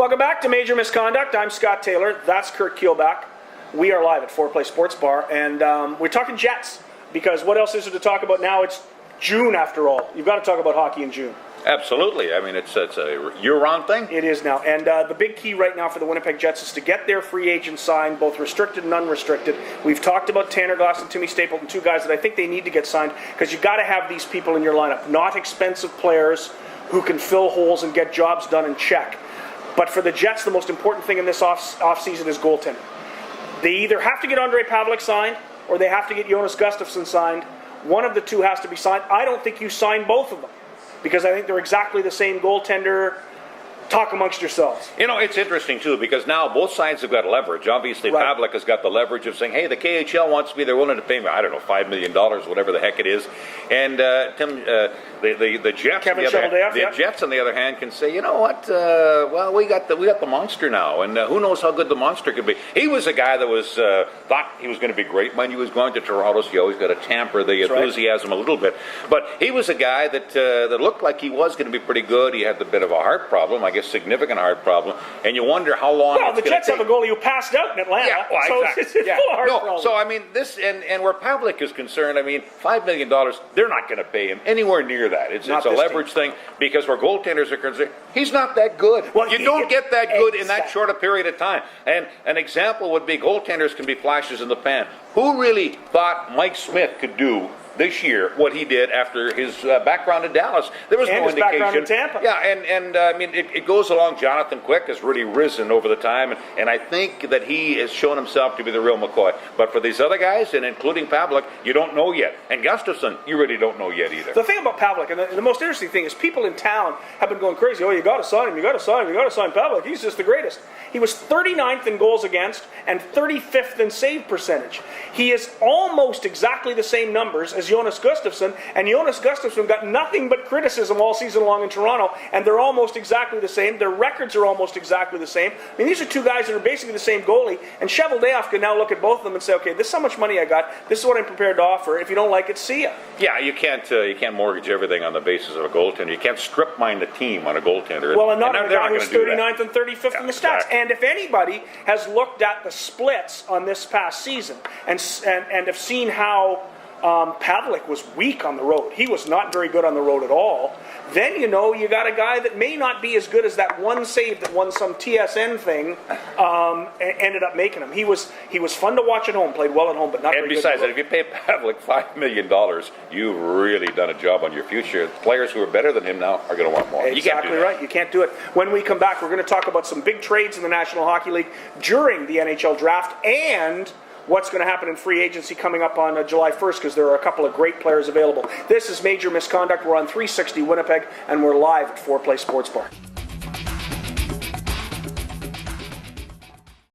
Welcome back to Major Misconduct. I'm Scott Taylor. That's Curt Keilback. We are live at 4Play Sports Bar, and we're talking Jets, because what else is there to talk about now? It's June, after all. You've got to talk about hockey in June. Absolutely. I mean, it's a year-round thing. It is now. And the big key right now for the Winnipeg Jets is to get their free agents signed, both restricted and unrestricted. We've talked about Tanner Glass and Timmy Stapleton, two guys that I think they need to get signed, because you've got to have these people in your lineup. Not expensive players who can fill holes and get jobs done and check. But for the Jets, the most important thing in this offseason is goaltending. They either have to get Andre Pavlik signed, or they have to get Jonas Gustafsson signed. One of the two has to be signed. I don't think you sign both of them, because I think they're exactly the same goaltender. Talk amongst yourselves. You know, it's interesting, too, because now both sides have got leverage. Obviously, right. Pavlik has got the leverage of saying, hey, the KHL wants me. They're willing to pay me, I don't know, $5 million, whatever the heck it is. And the Jets, Jets, on the other hand, can say, you know what, well, we got the monster now, and who knows how good the monster could be. He was a guy that was thought he was going to be great when he was going to Toronto, so you always got to tamper the enthusiasm a little bit. But he was a guy that looked like he was going to be pretty good. He had a bit of a heart problem, I guess, significant heart problem, and you wonder how long. Well, the Jets have a goalie who passed out in Atlanta. Yeah, well, so exactly. It's full of heart problem. So I mean, this and where Pavlik is concerned, I mean, $5 million, they're not going to pay him anywhere near that. It's a leverage thing, because where goaltenders are concerned, he's not that good. Well, you don't get that good in that short a period of time. And an example would be goaltenders can be flashes in the pan. Who really thought Mike Smith could do this year what he did after his background in Dallas? There was no indication. Background in Tampa. Yeah, and I mean, it goes along. Jonathan Quick has really risen over the time, and I think that he has shown himself to be the real McCoy. But for these other guys, and including Pavlik, you don't know yet. And Gustafsson, you really don't know yet either. The thing about Pavlik, and the most interesting thing is, people in town have been going crazy. Oh, you got to sign him, you got to sign him, you got to sign Pavlik. He's just the greatest. He was 39th in goals against and 35th in save percentage. He is almost exactly the same numbers as Jonas Gustafsson, and Jonas Gustafsson got nothing but criticism all season long in Toronto, and they're almost exactly the same. Their records are almost exactly the same. I mean, these are two guys that are basically the same goalie, and Cheveldayoff can now look at both of them and say, okay, this is how much money I got, this is what I'm prepared to offer. If you don't like it, see ya. Yeah, you can't mortgage everything on the basis of a goaltender. You can't strip mine the team on a goaltender. Well, and not a guy who's 39th and 35th in the stats. Exactly. And if anybody has looked at the splits on this past season and have seen how Pavlik was weak on the road, he was not very good on the road at all, then you know you got a guy that may not be as good as that one save that won some TSN thing ended up making him. He was fun to watch at home, played well at home, but not very good. And besides that, if you pay Pavlik $5 million, you've really done a job on your future. Players who are better than him now are going to want more. Exactly right. You can't do it. When we come back, we're going to talk about some big trades in the National Hockey League during the NHL draft, and what's going to happen in free agency coming up on July 1st, because there are a couple of great players available. This is Major Misconduct. We're on 360 Winnipeg, and we're live at 4Play Sports Bar.